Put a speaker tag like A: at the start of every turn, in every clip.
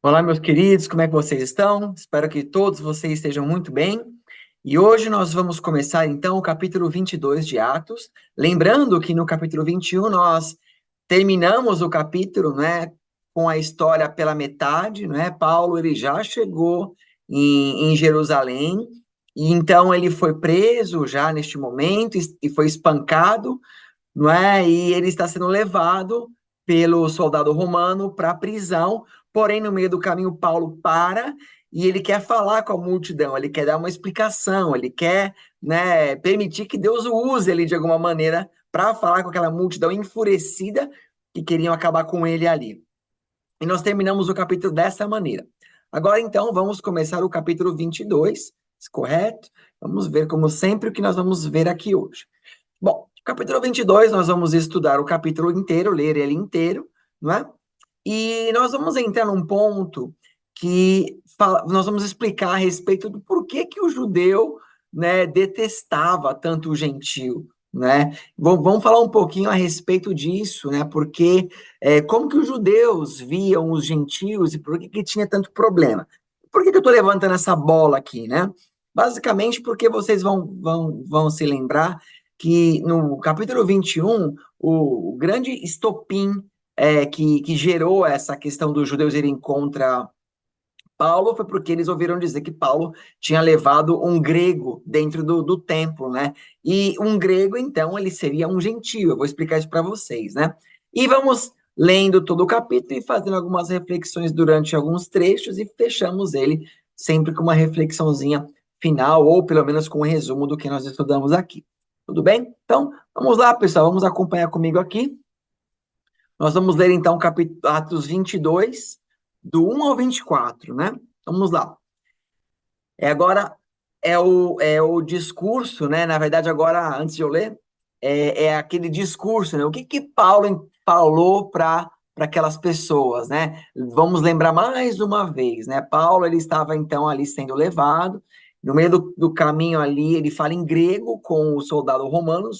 A: Olá, meus queridos, como é que vocês estão? Espero que todos vocês estejam muito bem. E hoje nós vamos começar então o capítulo 22 de Atos. Lembrando que no capítulo 21 nós terminamos o capítulo, né, com a história pela metade, né? Paulo ele já chegou em Jerusalém e então ele foi preso já neste momento e foi espancado, não é? E ele está sendo levado pelo soldado romano para a prisão. Porém, no meio do caminho, Paulo para e ele quer falar com a multidão, ele quer dar uma explicação, ele quer, né, permitir que Deus o use ele de alguma maneira para falar com aquela multidão enfurecida que queriam acabar com ele ali. E nós terminamos o capítulo dessa maneira. Agora, então, vamos começar o capítulo 22, correto? Vamos ver, como sempre, o que nós vamos ver aqui hoje. Bom, capítulo 22, nós vamos estudar o capítulo inteiro, ler ele inteiro, não é? E nós vamos entrar num ponto que nós vamos explicar a respeito do porquê que o judeu, né, detestava tanto o gentio, né? Vamos falar um pouquinho a respeito disso, né? Porque como que os judeus viam os gentios e por que tinha tanto problema? Por que eu estou levantando essa bola aqui, né? Basicamente porque vocês vão se lembrar que no capítulo 21, o grande estopim que gerou essa questão dos judeus irem contra Paulo foi porque eles ouviram dizer que Paulo tinha levado um grego dentro do templo, né? E um grego, então, ele seria um gentio. Eu vou explicar isso para vocês, né? E vamos lendo todo o capítulo e fazendo algumas reflexões durante alguns trechos e fechamos ele sempre com uma reflexãozinha final, ou pelo menos com um resumo do que nós estudamos aqui. Tudo bem? Então, vamos lá, pessoal, vamos acompanhar comigo aqui. Nós vamos ler então Atos 22, do 1 ao 24, né? Vamos lá. Agora é o discurso, né? Na verdade, agora, antes de eu ler, é aquele discurso, né? O que Paulo falou para aquelas pessoas, né? Vamos lembrar mais uma vez, né? Paulo, ele estava então ali sendo levado, no meio do caminho ali, ele fala em grego com o soldado romano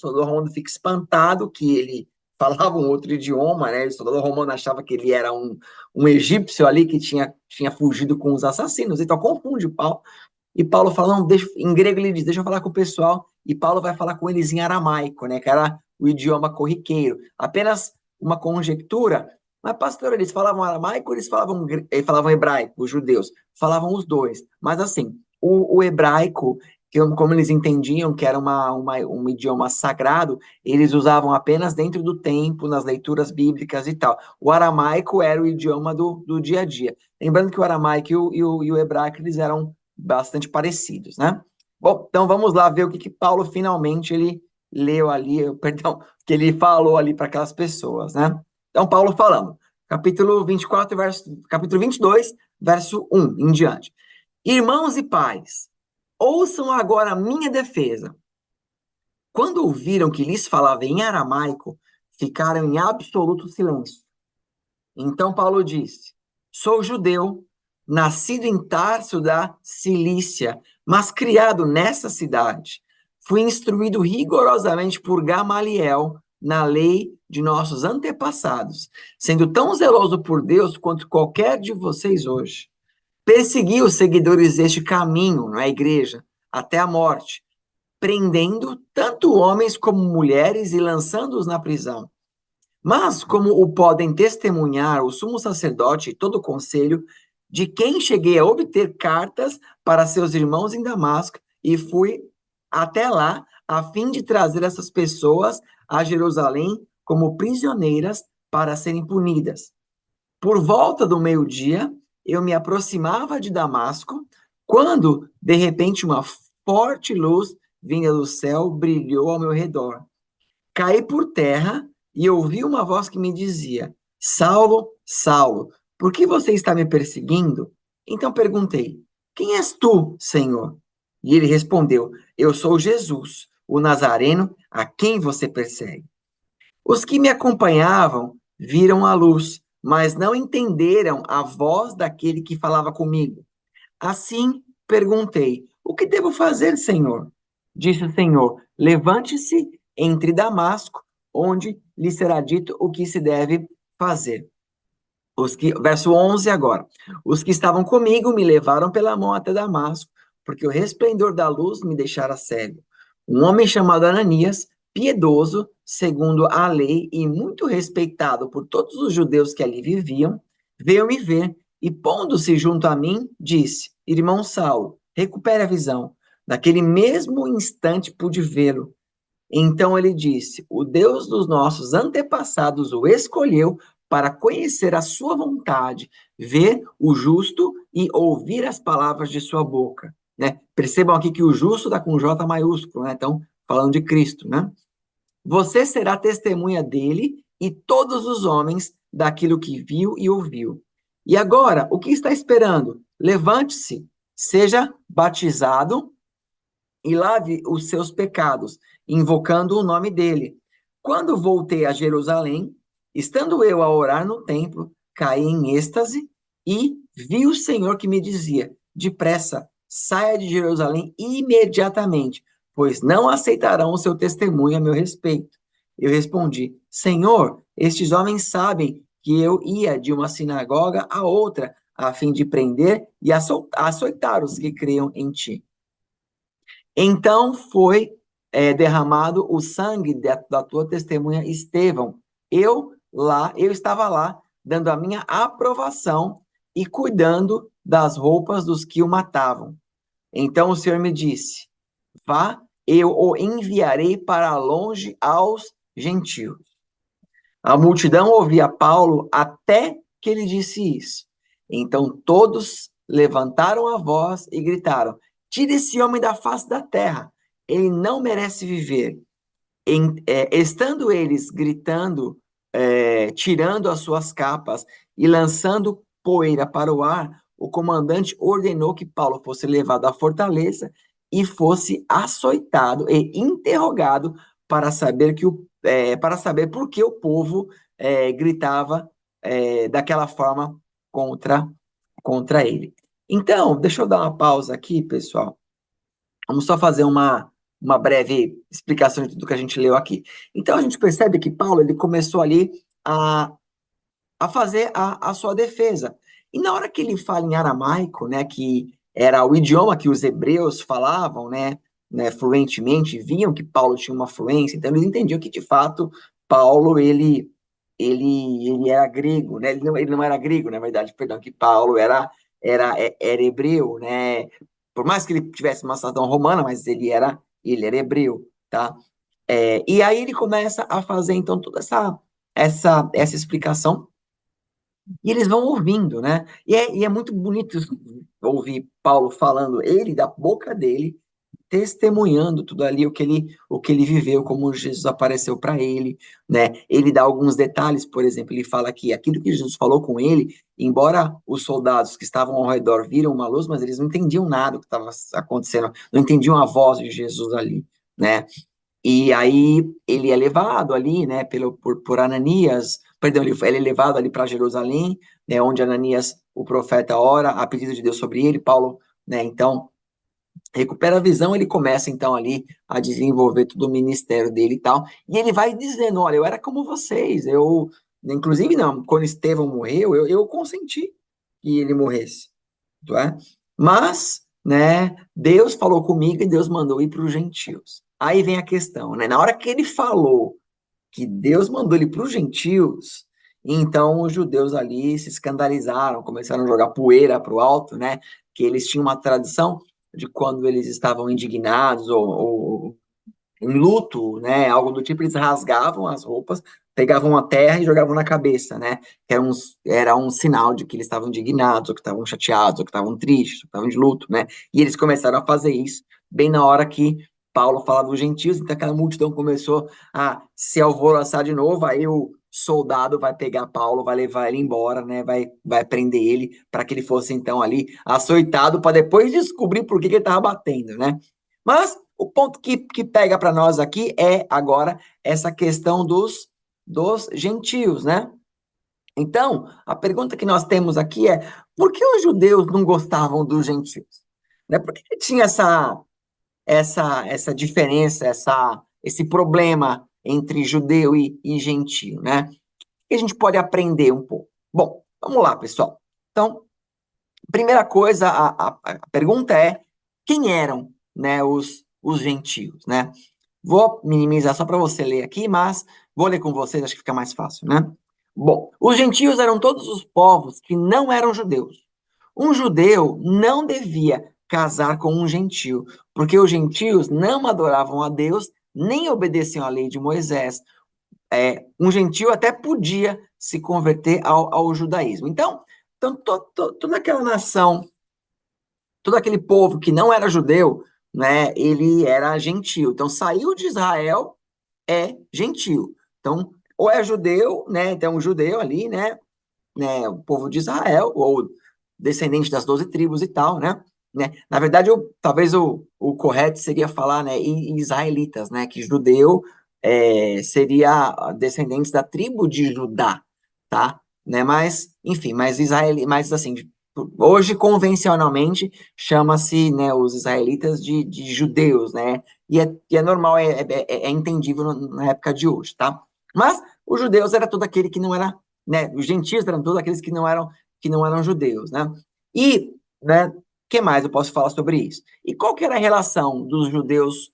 A: fica espantado que ele falava um outro idioma, né? O soldado romano achava que ele era um egípcio ali que tinha fugido com os assassinos, então confunde Paulo. E Paulo fala, não, deixa, em grego ele diz, deixa eu falar com o pessoal, e Paulo vai falar com eles em aramaico, né, que era o idioma corriqueiro. Apenas uma conjectura, mas pastor, eles falavam aramaico, eles falavam hebraico, os judeus, falavam os dois. Mas assim, o hebraico, como eles entendiam que era um idioma sagrado, eles usavam apenas dentro do templo, nas leituras bíblicas e tal. O aramaico era o idioma do dia a dia. Lembrando que o aramaico e o hebraico, eles eram bastante parecidos, né? Bom, então vamos lá ver o que Paulo finalmente ele leu ali, perdão, que ele falou ali para aquelas pessoas, né? Então, Paulo falando, capítulo 22, verso 1 em diante. Irmãos e pais, ouçam agora a minha defesa. Quando ouviram que lhes falava em aramaico, ficaram em absoluto silêncio. Então Paulo disse: Sou judeu, nascido em Tarso da Cilícia, mas criado nessa cidade. Fui instruído rigorosamente por Gamaliel na lei de nossos antepassados, sendo tão zeloso por Deus quanto qualquer de vocês hoje. Persegui os seguidores deste caminho na igreja até a morte, prendendo tanto homens como mulheres e lançando-os na prisão. Mas, como o podem testemunhar o sumo sacerdote e todo o conselho, de quem cheguei a obter cartas para seus irmãos em Damasco, e fui até lá a fim de trazer essas pessoas a Jerusalém como prisioneiras para serem punidas. Por volta do meio-dia, eu me aproximava de Damasco, quando, de repente, uma forte luz vinda do céu brilhou ao meu redor. Caí por terra e ouvi uma voz que me dizia: Saulo, Saulo, por que você está me perseguindo? Então perguntei: Quem és tu, Senhor? E ele respondeu: Eu sou Jesus, o Nazareno, a quem você persegue. Os que me acompanhavam viram a luz, mas não entenderam a voz daquele que falava comigo. Assim perguntei: O que devo fazer, Senhor? Disse o Senhor: Levante-se, entre Damasco, onde lhe será dito o que se deve fazer. Verso 11 agora. Os que estavam comigo me levaram pela mão até Damasco, porque o resplendor da luz me deixara cego. Um homem chamado Ananias, piedoso, segundo a lei e muito respeitado por todos os judeus que ali viviam, veio me ver e, pondo-se junto a mim, disse: Irmão Saulo, recupere a visão. Naquele mesmo instante pude vê-lo. Então ele disse: O Deus dos nossos antepassados o escolheu para conhecer a sua vontade, ver o justo e ouvir as palavras de sua boca. Né? Percebam aqui que o justo está com J maiúsculo, né? Então, falando de Cristo, né? Você será testemunha dele e todos os homens daquilo que viu e ouviu. E agora, o que está esperando? Levante-se, seja batizado e lave os seus pecados, invocando o nome dele. Quando voltei a Jerusalém, estando eu a orar no templo, caí em êxtase e vi o Senhor que me dizia: Depressa, saia de Jerusalém imediatamente, pois não aceitarão o seu testemunho a meu respeito. Eu respondi: Senhor, estes homens sabem que eu ia de uma sinagoga a outra, a fim de prender e açoitar os que criam em ti. Então foi derramado o sangue da tua testemunha Estevão. Eu estava lá, dando a minha aprovação e cuidando das roupas dos que o matavam. Então o Senhor me disse: Vá, eu o enviarei para longe aos gentios. A multidão ouvia Paulo até que ele disse isso. Então todos levantaram a voz e gritaram: Tire esse homem da face da terra, ele não merece viver. Estando eles gritando, tirando as suas capas e lançando poeira para o ar, o comandante ordenou que Paulo fosse levado à fortaleza e fosse açoitado e interrogado para saber para saber por que o povo gritava daquela forma contra, contra ele. Então, deixa eu dar uma pausa aqui, pessoal. Vamos só fazer uma breve explicação de tudo que a gente leu aqui. Então, a gente percebe que Paulo ele começou ali a, a fazer a sua defesa. E na hora que ele fala em aramaico, né, que era o idioma que os hebreus falavam, né, fluentemente, viam que Paulo tinha uma fluência, então eles entendiam que, de fato, Paulo, ele era grego, né, ele não era grego, na verdade, perdão, que Paulo era hebreu, né, por mais que ele tivesse uma cidadão romana, mas ele era hebreu, tá? E aí ele começa a fazer, então, toda essa explicação, e eles vão ouvindo, né? E é muito bonito ouvir Paulo falando, ele, da boca dele, testemunhando tudo ali, o que ele viveu, como Jesus apareceu para ele, né? Ele dá alguns detalhes, por exemplo, ele fala que aquilo que Jesus falou com ele, embora os soldados que estavam ao redor viram uma luz, mas eles não entendiam nada do que estava acontecendo, não entendiam a voz de Jesus ali, né? E aí ele é levado ali, né, por Ananias, perdão, ele é levado ali para Jerusalém, né, onde Ananias, o profeta, ora a pedido de Deus sobre ele, Paulo, né, então, recupera a visão, ele começa então ali a desenvolver todo o ministério dele e tal, e ele vai dizendo, olha, eu era como vocês, inclusive não, quando Estevão morreu, eu consenti que ele morresse, não é? Mas, né, Deus falou comigo e Deus mandou ir para os gentios. Aí vem a questão, né? Na hora que ele falou que Deus mandou ele para os gentios, então os judeus ali se escandalizaram, começaram a jogar poeira para o alto, né? Que eles tinham uma tradição de quando eles estavam indignados ou em luto, né, algo do tipo, eles rasgavam as roupas, pegavam a terra e jogavam na cabeça, né, que era um sinal de que eles estavam indignados, ou que estavam chateados, ou que estavam tristes, ou que estavam de luto, né, e eles começaram a fazer isso bem na hora que Paulo falava dos gentios, então aquela multidão começou a se alvoroçar de novo, aí o soldado vai pegar Paulo, vai levar ele embora, né, vai prender ele, para que ele fosse então ali açoitado, para depois descobrir por que ele estava batendo, né, mas o ponto que pega para nós aqui é agora essa questão dos gentios, né? Então, a pergunta que nós temos aqui é: por que os judeus não gostavam dos gentios? Né? Por que tinha essa diferença, esse problema entre judeu e gentio, né? O que a gente pode aprender um pouco? Bom, Vamos lá, pessoal. Então, primeira coisa, a pergunta é, quem eram, né, os gentios, né? Vou minimizar só para você ler aqui, mas vou ler com vocês, acho que fica mais fácil, né? Bom, os gentios eram todos os povos que não eram judeus. Um judeu não devia casar com um gentio, porque os gentios não adoravam a Deus, nem obedeciam à lei de Moisés. Um gentio até podia se converter ao judaísmo. Então toda aquela nação, todo aquele povo que não era judeu, né, ele era gentio. Então saiu de Israel, é gentio. Então, ou é judeu, né, então um judeu ali, né, o povo de Israel, ou descendente das 12 tribos e tal, né? Na verdade, talvez o correto seria falar, né, israelitas, né, que judeu seria descendentes da tribo de Judá, tá? Né? Mas, enfim, mas assim, hoje convencionalmente chama-se, né, os israelitas de judeus, né? E é normal, é entendível na época de hoje, tá? Mas os judeus era todo aquele que não era, né? Os gentios eram todos aqueles que não eram judeus, né? E, né? O que mais eu posso falar sobre isso? E qual que era a relação dos judeus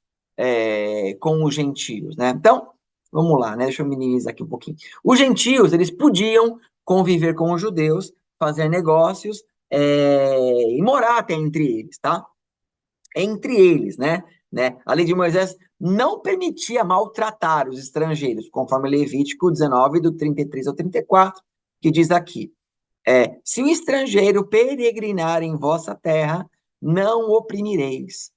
A: com os gentios, né? Então, vamos lá, né? Deixa eu minimizar aqui um pouquinho. Os gentios, eles podiam conviver com os judeus, fazer negócios e morar até entre eles, tá? Entre eles, né? A lei de Moisés não permitia maltratar os estrangeiros, conforme Levítico 19, do 33 ao 34, que diz aqui: se o estrangeiro peregrinar em vossa terra, não o oprimireis.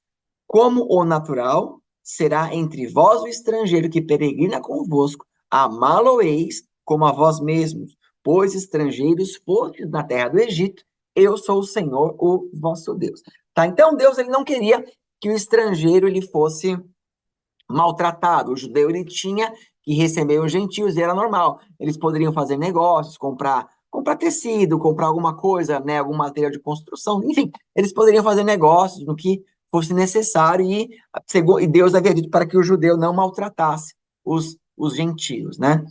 A: Como o natural, será entre vós o estrangeiro que peregrina convosco, amá-lo-eis como a vós mesmos, pois estrangeiros fostes na terra do Egito, eu sou o Senhor, o vosso Deus. Tá? Então Deus ele não queria que o estrangeiro ele fosse maltratado. O judeu ele tinha que receber os gentios e era normal. Eles poderiam fazer negócios, comprar tecido, comprar alguma coisa, né, algum material de construção, enfim, eles poderiam fazer negócios no que fosse necessário e Deus havia dito para que o judeu não maltratasse os gentios, né?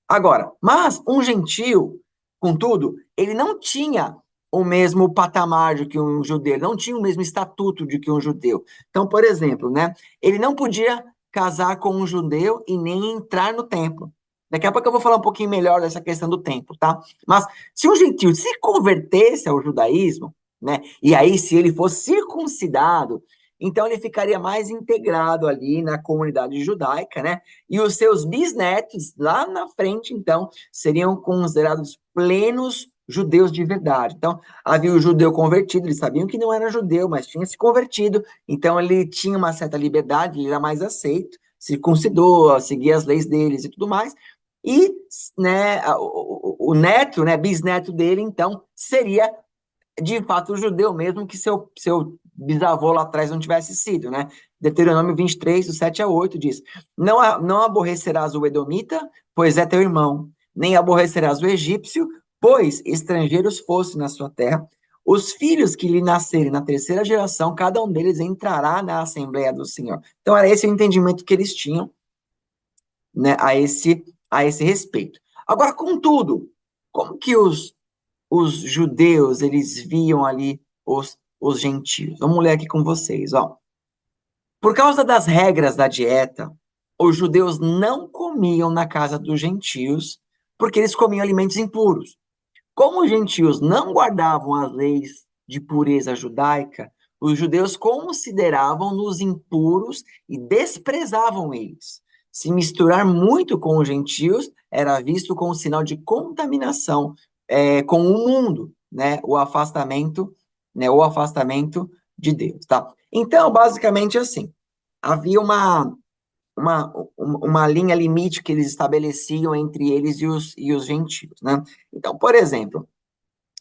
A: Agora, mas um gentio, contudo, ele não tinha o mesmo patamar de que um judeu, ele não tinha o mesmo estatuto de que um judeu. Então, por exemplo, né, ele não podia casar com um judeu e nem entrar no templo. Daqui a pouco eu vou falar um pouquinho melhor dessa questão do templo, tá? Mas se um gentio se convertesse ao judaísmo, né, e aí se ele fosse circuncidado, então ele ficaria mais integrado ali na comunidade judaica, né? E os seus bisnetos, lá na frente, então, seriam considerados plenos judeus de verdade. Então, havia o judeu convertido, eles sabiam que não era judeu, mas tinha se convertido, então ele tinha uma certa liberdade, ele era mais aceito, circuncidou, seguia as leis deles e tudo mais. E, né, o neto, né, bisneto dele, então, seria de fato judeu, mesmo que seu bisavô lá atrás não tivesse sido, né? Deuteronômio 23, do 7 a 8 diz: não aborrecerás o edomita, pois é teu irmão, nem aborrecerás o egípcio, pois estrangeiros foste na sua terra. Os filhos que lhe nascerem na terceira geração, cada um deles entrará na Assembleia do Senhor. Então, era esse o entendimento que eles tinham, né, a esse respeito. Agora, contudo, como que os judeus, eles viam ali os gentios? Vamos ler aqui com vocês, ó. Por causa das regras da dieta, os judeus não comiam na casa dos gentios, porque eles comiam alimentos impuros. Como os gentios não guardavam as leis de pureza judaica, os judeus consideravam-nos impuros e desprezavam eles. Se misturar muito com os gentios era visto como sinal de contaminação com o mundo, né, o afastamento de Deus, tá? Então, basicamente assim, havia uma linha limite que eles estabeleciam entre eles e os gentios, né? Então, por exemplo,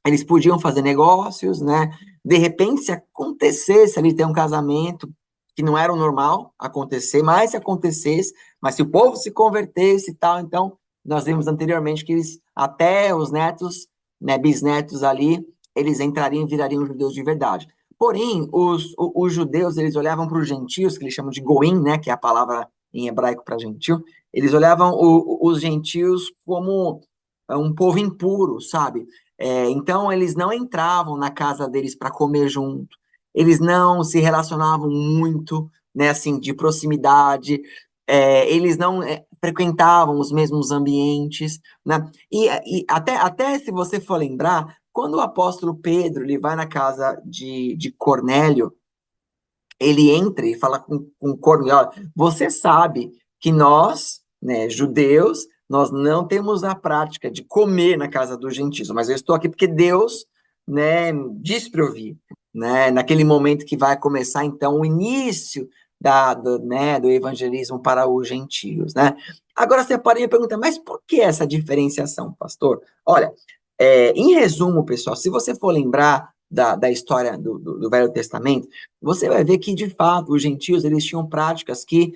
A: eles podiam fazer negócios, né? De repente, se acontecesse ali ter um casamento que não era o normal acontecer, mas se acontecesse, mas se o povo se convertesse e tal, então nós vimos anteriormente que eles, até os netos, né, bisnetos ali, eles entrariam e virariam judeus de verdade. Porém, os judeus, eles olhavam para os gentios, que eles chamam de goim, né, que é a palavra em hebraico para gentil, eles olhavam os gentios como um povo impuro, sabe? Então, eles não entravam na casa deles para comer junto, eles não se relacionavam muito, né, assim, de proximidade, eles não frequentavam os mesmos ambientes, né? E até se você for lembrar, quando o apóstolo Pedro ele vai na casa de Cornélio, ele entra e fala com Cornélio, "Olha, você sabe que nós, né, judeus, nós não temos a prática de comer na casa dos gentios, mas eu estou aqui porque Deus, né, disse para eu vir, né, naquele momento que vai começar, então, o início do evangelismo para os gentios, né? Agora você pode me perguntar, mas por que essa diferenciação, pastor? Olha, em resumo, pessoal, se você for lembrar da história do Velho Testamento, você vai ver que, de fato, os gentios eles tinham práticas que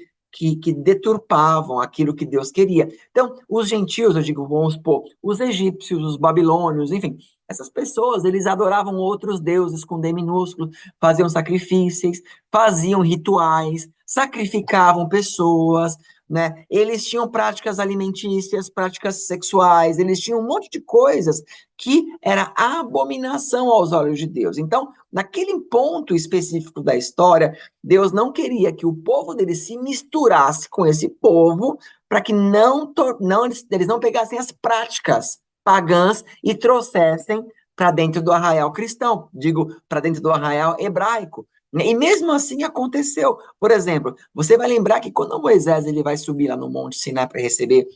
A: deturpavam aquilo que Deus queria. Então, os gentios, eu digo, vamos supor, os egípcios, os babilônios, enfim, essas pessoas, eles adoravam outros deuses com D minúsculo, faziam sacrifícios, faziam rituais, sacrificavam pessoas, né? Eles tinham práticas alimentícias, práticas sexuais, eles tinham um monte de coisas que era abominação aos olhos de Deus. Então, naquele ponto específico da história, Deus não queria que o povo dele se misturasse com esse povo para que eles não pegassem as práticas pagãs e trouxessem para dentro do arraial cristão, digo, para dentro do arraial hebraico. E mesmo assim aconteceu. Por exemplo, você vai lembrar que quando Moisés ele vai subir lá no Monte Sinai para receber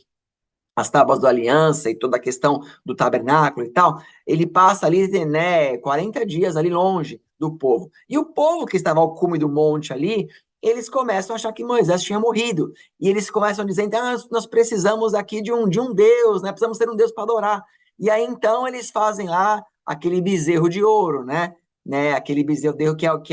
A: as tábuas da aliança e toda a questão do tabernáculo e tal, ele passa ali, né, 40 dias ali longe do povo. E o povo que estava ao cume do monte ali, eles começam a achar que Moisés tinha morrido. E eles começam dizendo, nós precisamos aqui de um Deus, né? Precisamos ter um Deus para adorar. E aí, então, eles fazem lá aquele bezerro de ouro, né? Aquele bezerro de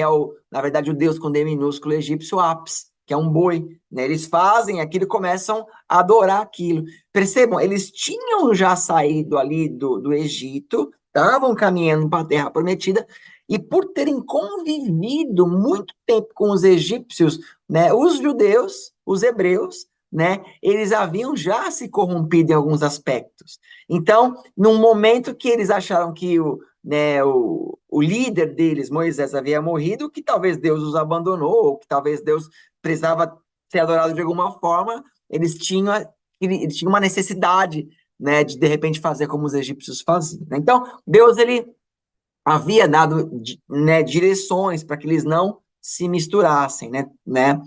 A: ouro na verdade, o Deus com D minúsculo egípcio Apis, que é um boi, né? Eles fazem aquilo e começam a adorar aquilo. Percebam, eles tinham já saído ali do Egito, estavam caminhando para a Terra Prometida, e por terem convivido muito tempo com os egípcios, né, os judeus, os hebreus, né, eles haviam já se corrompido em alguns aspectos. Então, num momento que eles acharam que o líder deles, Moisés, havia morrido, que talvez Deus os abandonou, ou que talvez Deus precisava ser adorado de alguma forma, eles tinham uma necessidade, né, de repente fazer como os egípcios faziam, né? Então, Deus ele havia dado, né, direções para que eles não se misturassem, né?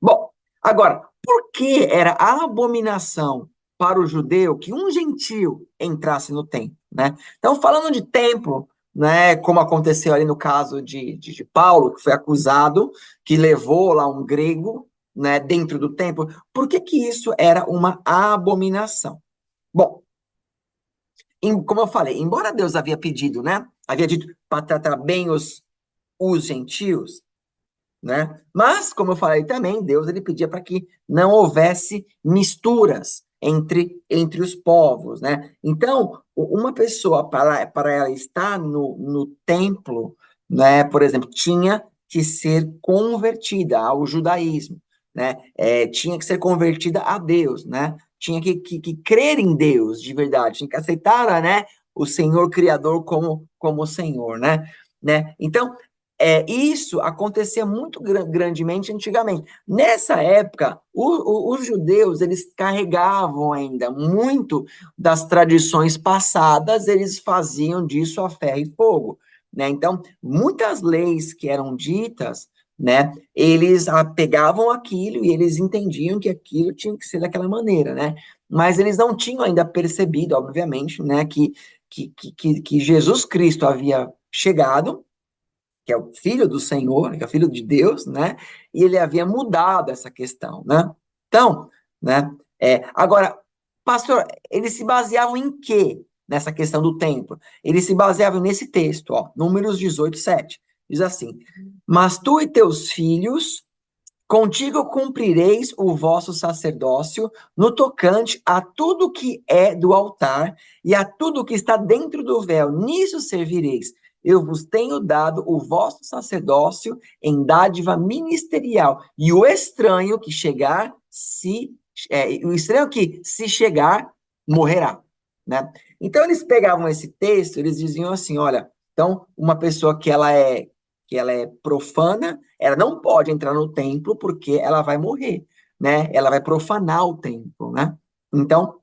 A: Bom, agora, por que era a abominação para o judeu que um gentio entrasse no templo, né? Então, falando de templo, né, como aconteceu ali no caso de Paulo, que foi acusado, que levou lá um grego, né, dentro do templo, por que que isso era uma abominação? Bom, como eu falei, embora Deus havia pedido, né, havia dito para tratar bem os gentios, né? Mas, como eu falei também, Deus ele pedia para que não houvesse misturas entre os povos, né? Então, uma pessoa, para ela estar no templo, né, por exemplo, tinha que ser convertida ao judaísmo, né? Tinha que ser convertida a Deus, né? Tinha que crer em Deus de verdade, tinha que aceitar, né, o Senhor Criador como Senhor, né? Então, isso acontecia muito grandemente antigamente. Nessa época, os judeus, eles carregavam ainda muito das tradições passadas, eles faziam disso a ferro e fogo, né? Então, muitas leis que eram ditas, né, eles pegavam aquilo e eles entendiam que aquilo tinha que ser daquela maneira, né? Mas eles não tinham ainda percebido, obviamente, né, que Jesus Cristo havia chegado, que é o filho do Senhor, que é o filho de Deus, né? E ele havia mudado essa questão, né? Então, né? Agora, pastor, eles se baseavam em quê nessa questão do templo? Eles se baseavam nesse texto, ó, Números 18:7. Diz assim: Mas tu e teus filhos, contigo cumprireis o vosso sacerdócio no tocante a tudo que é do altar e a tudo que está dentro do véu. Nisso servireis. Eu vos tenho dado o vosso sacerdócio em dádiva ministerial. E o estranho que se chegar, morrerá, né? Então eles pegavam esse texto, eles diziam assim, olha, então uma pessoa que ela é profana, ela não pode entrar no templo porque ela vai morrer, né? Ela vai profanar o templo, né? Então,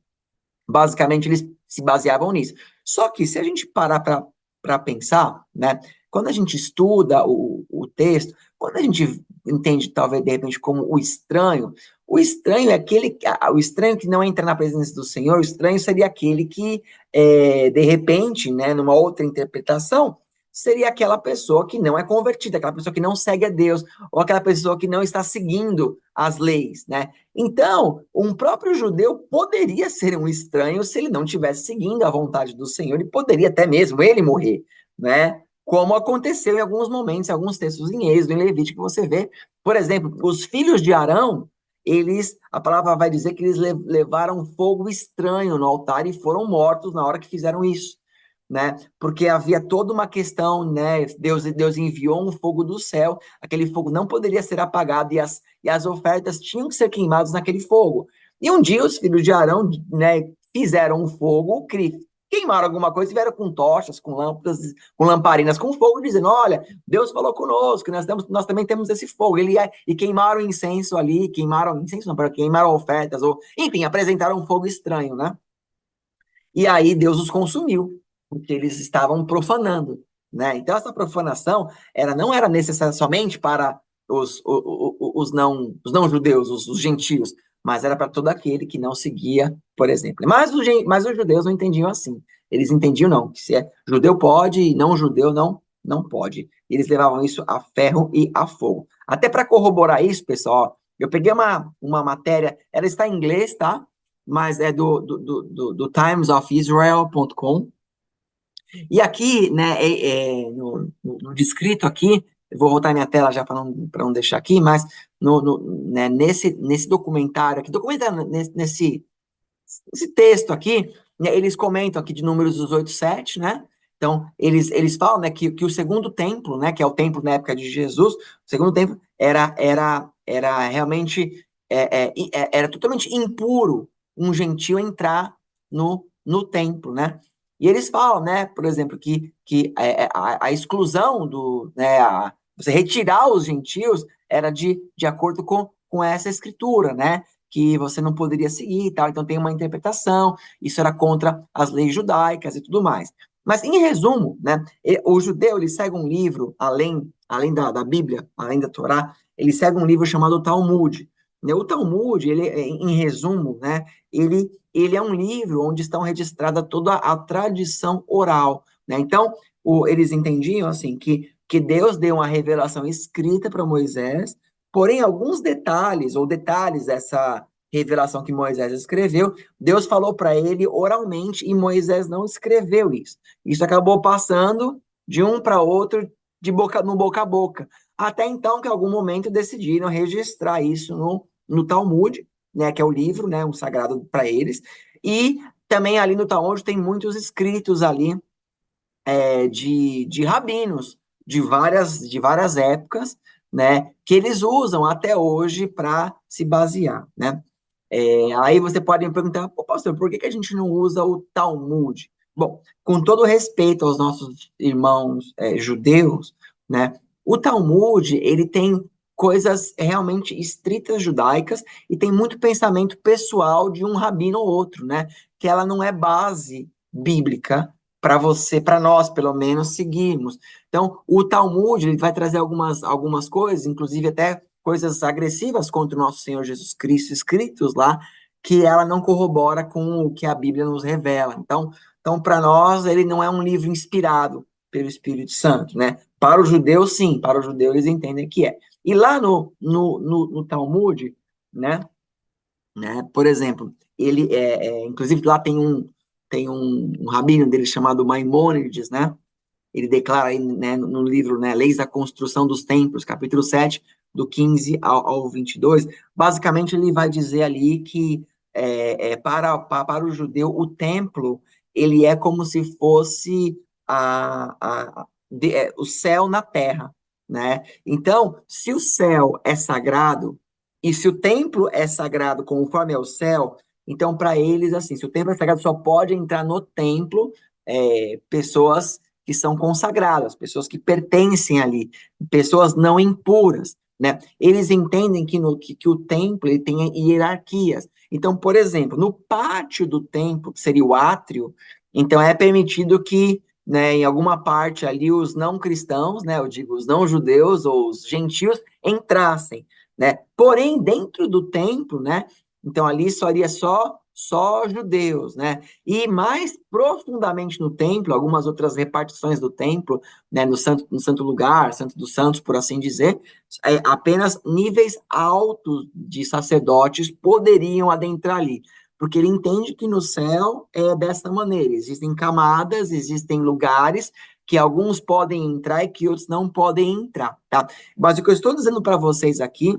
A: basicamente, eles se baseavam nisso. Só que se a gente parar para pensar, né? Quando a gente estuda o texto, quando a gente entende, talvez, de repente, como o estranho é aquele, o estranho que não entra na presença do Senhor, o estranho seria aquele que, de repente, né, numa outra interpretação, seria aquela pessoa que não é convertida, aquela pessoa que não segue a Deus, ou aquela pessoa que não está seguindo as leis, né? Então, um próprio judeu poderia ser um estranho se ele não estivesse seguindo a vontade do Senhor, e poderia até mesmo ele morrer, né? Como aconteceu em alguns momentos, em alguns textos em Êxodo, em Levítico, que você vê. Por exemplo, os filhos de Arão, a palavra vai dizer que eles levaram fogo estranho no altar e foram mortos na hora que fizeram isso, né? Porque havia toda uma questão, né? Deus enviou um fogo do céu, aquele fogo não poderia ser apagado e as ofertas tinham que ser queimadas naquele fogo. E um dia os filhos de Arão, né, fizeram um fogo, queimaram alguma coisa, e vieram com tochas, com lâmpadas, com lamparinas, com fogo, dizendo: olha, Deus falou conosco, nós também temos esse fogo. E queimaram incenso ali, queimaram incenso, não, queimaram ofertas, ou enfim, apresentaram um fogo estranho, né? E aí Deus os consumiu, porque eles estavam profanando, né? Então essa profanação, ela não era necessária somente para os não judeus, os gentios, mas era para todo aquele que não seguia, por exemplo. Mas os judeus não entendiam assim. Eles entendiam não, que se é judeu pode e não judeu não pode. Eles levavam isso a ferro e a fogo. Até para corroborar isso, pessoal, eu peguei uma matéria, ela está em inglês, tá? Mas é do timesofisrael.com. E aqui, né, no descrito aqui, eu vou voltar minha tela já para não deixar aqui, mas né, nesse documentário aqui, nesse texto aqui, né, eles comentam aqui de Números 18:7, né? Então, eles falam, né, que o segundo templo, né, que é o templo na época de Jesus, o segundo templo era realmente, era totalmente impuro um gentio entrar no templo, né? E eles falam, né, por exemplo, que a exclusão né, você retirar os gentios era de acordo com essa escritura, né? Que você não poderia seguir e tal, então tem uma interpretação, isso era contra as leis judaicas e tudo mais. Mas, em resumo, né, o judeu, ele segue um livro, além da Bíblia, além da Torá, ele segue um livro chamado Talmud. Né? O Talmud, ele, em resumo, né, ele é um livro onde estão registrada toda a tradição oral. Né? Então, eles entendiam assim que Deus deu uma revelação escrita para Moisés, porém, alguns detalhes, ou detalhes dessa revelação que Moisés escreveu, Deus falou para ele oralmente e Moisés não escreveu isso. Isso acabou passando de um para outro, no boca a boca. Até então, que em algum momento decidiram registrar isso no Talmud, né, que é o livro, né, um sagrado para eles. E também ali no Talmud tem muitos escritos ali de rabinos de várias épocas, né, que eles usam até hoje para se basear, né? Aí você pode me perguntar, pô, pastor, por que a gente não usa o Talmud? Bom, com todo respeito aos nossos irmãos judeus, né, o Talmud, ele tem coisas realmente estritas judaicas e tem muito pensamento pessoal de um rabino ou outro, né, que ela não é base bíblica para você, para nós, pelo menos, seguirmos. Então, o Talmud, ele vai trazer algumas coisas, inclusive até coisas agressivas contra o nosso Senhor Jesus Cristo, escritos lá, que ela não corrobora com o que a Bíblia nos revela. Então para nós, ele não é um livro inspirado pelo Espírito Santo, né? Para os judeus, sim, para os judeus eles entendem que é. E lá no Talmud, né, por exemplo, inclusive lá tem um rabino dele chamado Maimônides, né? Ele declara aí, né, no livro, né, Leis da Construção dos Templos, capítulo 7, do 15 ao 22, basicamente ele vai dizer ali que para o judeu o templo ele é como se fosse o céu na terra, né? Então, se o céu é sagrado e se o templo é sagrado conforme é o céu, Então, para eles, assim, se o templo é sagrado, só pode entrar no templo pessoas que são consagradas, pessoas que pertencem ali, pessoas não impuras, né? Eles entendem que o templo ele tem hierarquias. Então, por exemplo, no pátio do templo, que seria o átrio, então é permitido que, né, em alguma parte ali os não cristãos, né, eu digo os não judeus ou os gentios entrassem, né? Porém, dentro do templo, né, então ali só iria só judeus, né? E mais profundamente no templo, algumas outras repartições do templo, né, no santo lugar, Santo dos Santos, por assim dizer, apenas níveis altos de sacerdotes poderiam adentrar ali, porque ele entende que no céu é dessa maneira, existem camadas, existem lugares que alguns podem entrar e que outros não podem entrar, tá? Mas o que eu estou dizendo para vocês aqui,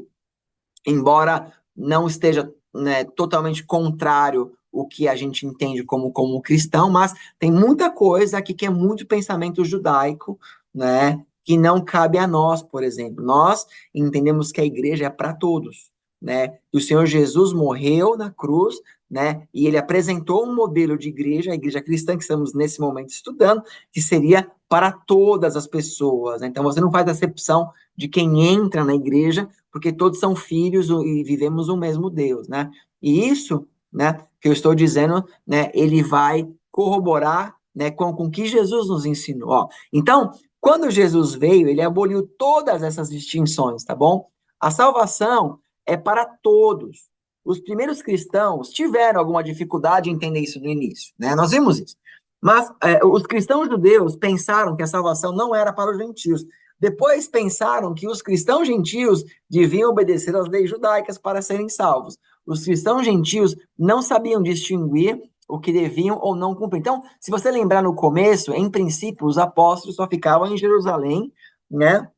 A: embora não esteja, né, totalmente contrário o que a gente entende como cristão, mas tem muita coisa aqui que é muito pensamento judaico, né, que não cabe a nós, por exemplo. Nós entendemos que a igreja é para todos, né? E o Senhor Jesus morreu na cruz, né? E ele apresentou um modelo de igreja, a igreja cristã que estamos nesse momento estudando, que seria para todas as pessoas, né? Então você não faz acepção de quem entra na igreja, porque todos são filhos e vivemos o mesmo Deus, né? E isso, né, que eu estou dizendo, né, ele vai corroborar, né, com o que Jesus nos ensinou. Ó, então, quando Jesus veio, ele aboliu todas essas distinções, tá bom? A salvação é para todos. Os primeiros cristãos tiveram alguma dificuldade em entender isso no início, né? Nós vimos isso. Mas os cristãos judeus pensaram que a salvação não era para os gentios. Depois pensaram que os cristãos gentios deviam obedecer às leis judaicas para serem salvos. Os cristãos gentios não sabiam distinguir o que deviam ou não cumprir. Então, se você lembrar no começo, em princípio, os apóstolos só ficavam em Jerusalém, né,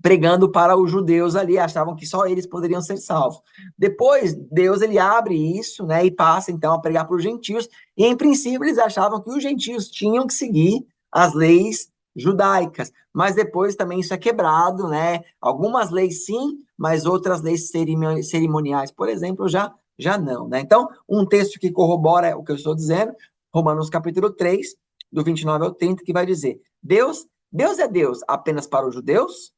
A: pregando para os judeus ali, achavam que só eles poderiam ser salvos. Depois, Deus ele abre isso, né, e passa então a pregar para os gentios, e em princípio eles achavam que os gentios tinham que seguir as leis judaicas, mas depois também isso é quebrado, né? Algumas leis sim, mas outras leis cerimoniais, por exemplo, já não, né? Então, um texto que corrobora o que eu estou dizendo, Romanos capítulo 3, do 29 ao 30, que vai dizer: Deus é Deus apenas para os judeus?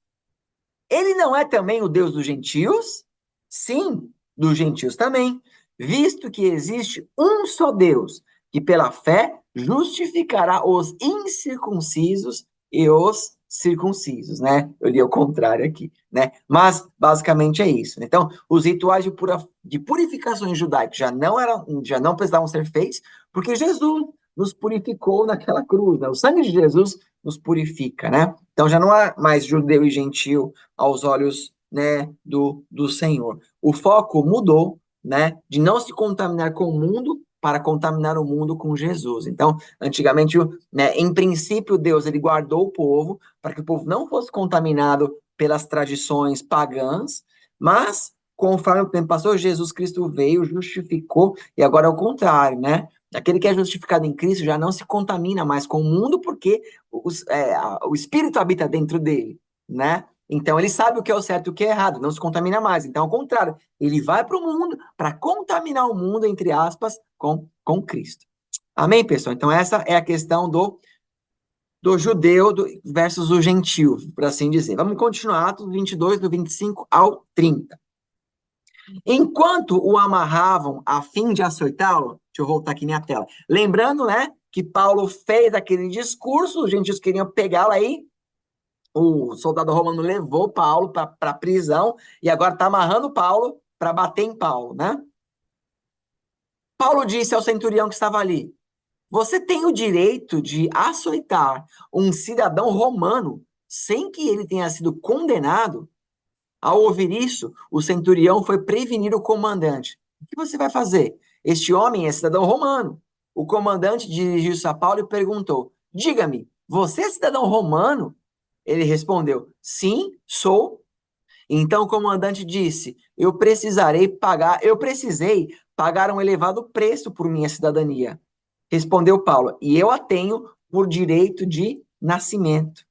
A: Ele não é também o Deus dos gentios? Sim, dos gentios também, visto que existe um só Deus, que pela fé justificará os incircuncisos e os circuncisos, né? Eu li ao contrário aqui, né? Mas basicamente é isso. Então, os rituais de purificações judaicos já não precisavam ser feitos, porque Jesus nos purificou naquela cruz, né? O sangue de Jesus nos purifica, né? Então já não há mais judeu e gentil aos olhos, né, do Senhor. O foco mudou, né, de não se contaminar com o mundo para contaminar o mundo com Jesus. Então, antigamente, né, em princípio, Deus ele guardou o povo para que o povo não fosse contaminado pelas tradições pagãs, mas conforme o tempo passou, Jesus Cristo veio, justificou, e agora é o contrário, né? Aquele que é justificado em Cristo já não se contamina mais com o mundo, porque o Espírito habita dentro dele, né? Então ele sabe o que é o certo e o que é errado, não se contamina mais. Então, ao contrário, ele vai para o mundo para contaminar o mundo, entre aspas, com Cristo. Amém, pessoal? Então, essa é a questão do judeu versus o gentio, por assim dizer. Vamos continuar, Atos 22, do 25 ao 30. Enquanto o amarravam a fim de açoitá-lo, deixa eu voltar aqui minha tela. Lembrando, né, que Paulo fez aquele discurso, os gentios queriam pegá-lo aí, o soldado romano levou Paulo para a prisão e agora está amarrando Paulo para bater em Paulo, né? Paulo disse ao centurião que estava ali: Você tem o direito de açoitar um cidadão romano sem que ele tenha sido condenado? Ao ouvir isso, o centurião foi prevenir o comandante. O que você vai fazer? Este homem é cidadão romano. O comandante dirigiu-se a Paulo e perguntou: Diga-me, você é cidadão romano? Ele respondeu: Sim, sou. Então o comandante disse: eu precisei pagar um elevado preço por minha cidadania. Respondeu Paulo: E eu a tenho por direito de nascimento.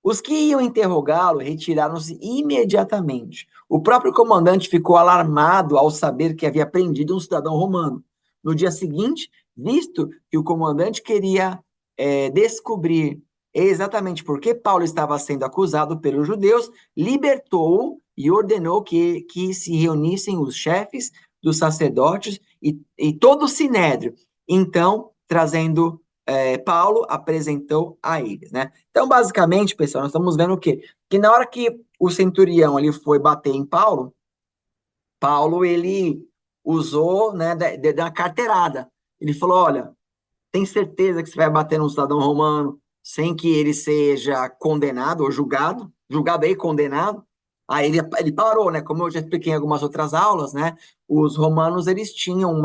A: Os que iam interrogá-lo retiraram-se imediatamente. O próprio comandante ficou alarmado ao saber que havia prendido um cidadão romano. No dia seguinte, visto que o comandante queria descobrir exatamente por que Paulo estava sendo acusado pelos judeus, libertou-o e ordenou que se reunissem os chefes dos sacerdotes e todo o sinédrio. Então, trazendo Paulo, apresentou a eles, né? Então, basicamente, pessoal, nós estamos vendo o quê? Que na hora que o centurião ali foi bater em Paulo, Paulo, ele usou, né, da carteirada. Ele falou, olha, tem certeza que você vai bater num cidadão romano sem que ele seja condenado ou julgado? Julgado aí, condenado? Aí ele parou, né? Como eu já expliquei em algumas outras aulas, né? Os romanos, eles tinham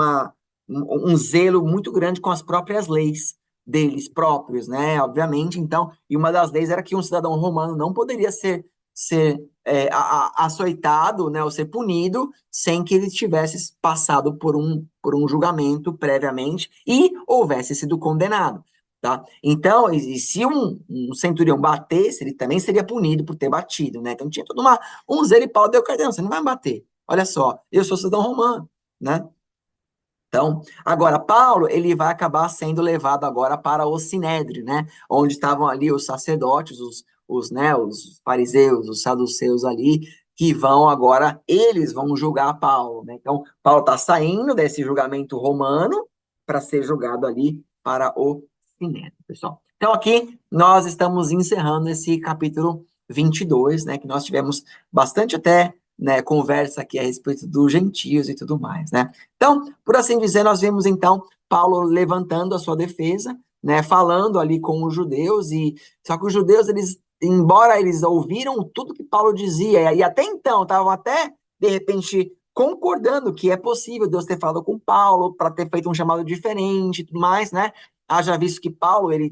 A: um zelo muito grande com as próprias leis deles próprios, né? Obviamente, então, e uma das leis era que um cidadão romano não poderia ser açoitado, né, ou ser punido sem que ele tivesse passado por um julgamento previamente e houvesse sido condenado, tá? Então, e se um centurião batesse, ele também seria punido por ter batido, né? Então tinha um zelo e pau deu cartão, você não vai me bater. Olha só, eu sou cidadão romano, né? Então, agora, Paulo, ele vai acabar sendo levado agora para o Sinédrio, né? Onde estavam ali os sacerdotes, os fariseus, os saduceus ali, que vão agora, eles vão julgar Paulo, né? Então, Paulo está saindo desse julgamento romano para ser julgado ali para o Sinédrio, pessoal. Então, aqui nós estamos encerrando esse capítulo 22, né? Que nós tivemos bastante até, né, conversa aqui a respeito dos gentios e tudo mais, né? Então, por assim dizer, nós vemos então Paulo levantando a sua defesa, né, falando ali com os judeus, e só que os judeus, eles, embora eles ouviram tudo que Paulo dizia, e até então estavam até, de repente, concordando que é possível Deus ter falado com Paulo para ter feito um chamado diferente e tudo mais, né? Haja visto que Paulo, ele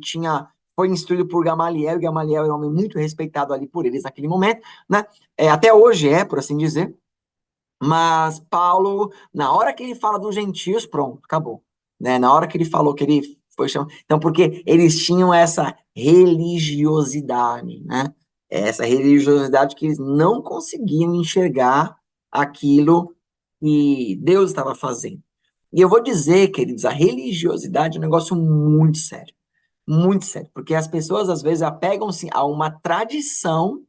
A: foi instruído por Gamaliel, e Gamaliel era um homem muito respeitado ali por eles naquele momento, né? Até hoje por assim dizer. Mas Paulo, na hora que ele fala dos gentios, pronto, acabou. Né? Na hora que ele falou que ele foi chamado. Então, porque eles tinham essa religiosidade, né? Essa religiosidade que eles não conseguiam enxergar aquilo que Deus estava fazendo. E eu vou dizer, queridos, a religiosidade é um negócio muito sério, porque as pessoas às vezes apegam-se a uma tradição,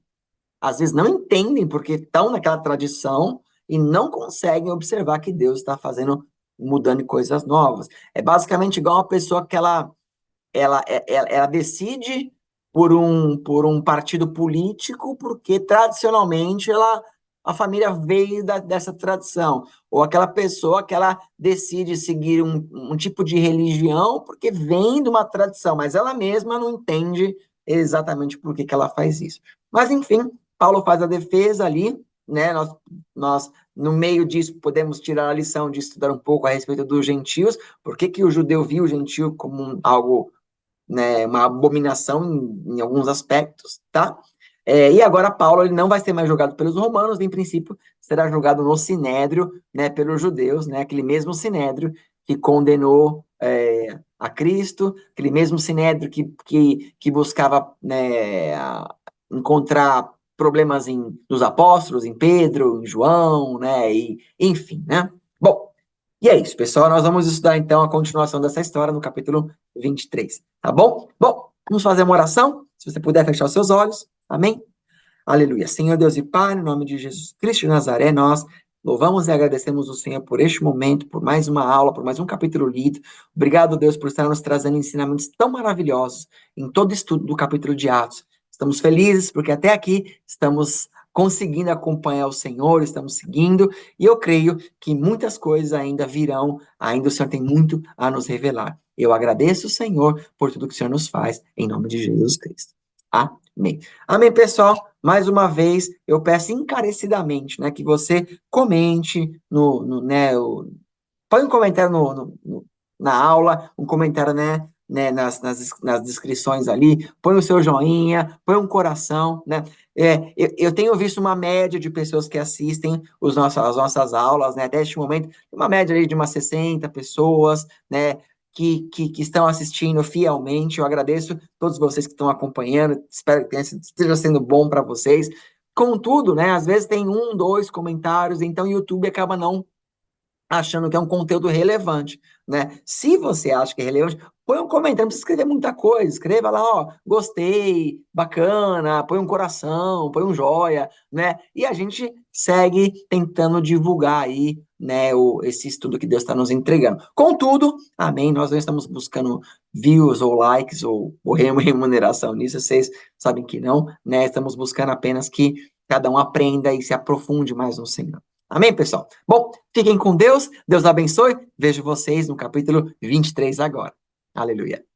A: às vezes não entendem porque estão naquela tradição e não conseguem observar que Deus está fazendo, mudando em coisas novas. É basicamente igual uma pessoa que ela decide por um partido político porque tradicionalmente a família veio dessa tradição. Ou aquela pessoa que ela decide seguir um tipo de religião porque vem de uma tradição, mas ela mesma não entende exatamente por que ela faz isso. Mas, enfim, Paulo faz a defesa ali, né? Nós, no meio disso, podemos tirar a lição de estudar um pouco a respeito dos gentios, por que o judeu viu o gentio como algo, né, uma abominação em alguns aspectos, tá? E agora Paulo, ele não vai ser mais julgado pelos romanos, em princípio será julgado no Sinédrio, né, pelos judeus, né, aquele mesmo Sinédrio que condenou a Cristo, aquele mesmo Sinédrio que buscava, né, encontrar problemas nos apóstolos, em Pedro, em João, né, e enfim, né? Bom, e é isso, pessoal. Nós vamos estudar então a continuação dessa história no capítulo 23, tá bom? Bom, vamos fazer uma oração. Se você puder fechar os seus olhos, amém? Aleluia. Senhor Deus e Pai, no nome de Jesus Cristo de Nazaré, nós louvamos e agradecemos o Senhor por este momento, por mais uma aula, por mais um capítulo lido. Obrigado, Deus, por estar nos trazendo ensinamentos tão maravilhosos em todo estudo do capítulo de Atos. Estamos felizes porque até aqui estamos conseguindo acompanhar o Senhor, estamos seguindo, e eu creio que muitas coisas ainda virão, ainda o Senhor tem muito a nos revelar. Eu agradeço o Senhor por tudo que o Senhor nos faz, em nome de Jesus Cristo. Amém. Amém, pessoal. Mais uma vez, eu peço encarecidamente, né, que você comente põe um comentário na aula, um comentário, né, nas descrições ali, põe o seu joinha, põe um coração, né? Eu tenho visto uma média de pessoas que assistem as nossas aulas, né? Até este momento, uma média ali de umas 60 pessoas, né? que estão assistindo fielmente. Eu agradeço todos vocês que estão acompanhando. Espero que esteja sendo bom para vocês. Contudo, né, às vezes tem um, dois comentários, então o YouTube acaba não achando que é um conteúdo relevante, né? Se você acha que é relevante, põe um comentário, não precisa escrever muita coisa, escreva lá, ó, gostei, bacana, põe um coração, põe um joia, né? E a gente segue tentando divulgar aí, né, esse estudo que Deus está nos entregando. Contudo, amém, nós não estamos buscando views ou likes ou remuneração nisso, vocês sabem que não, né? Estamos buscando apenas que cada um aprenda e se aprofunde mais no Senhor. Amém, pessoal? Bom, fiquem com Deus, Deus abençoe. Vejo vocês no capítulo 23 agora. Aleluia.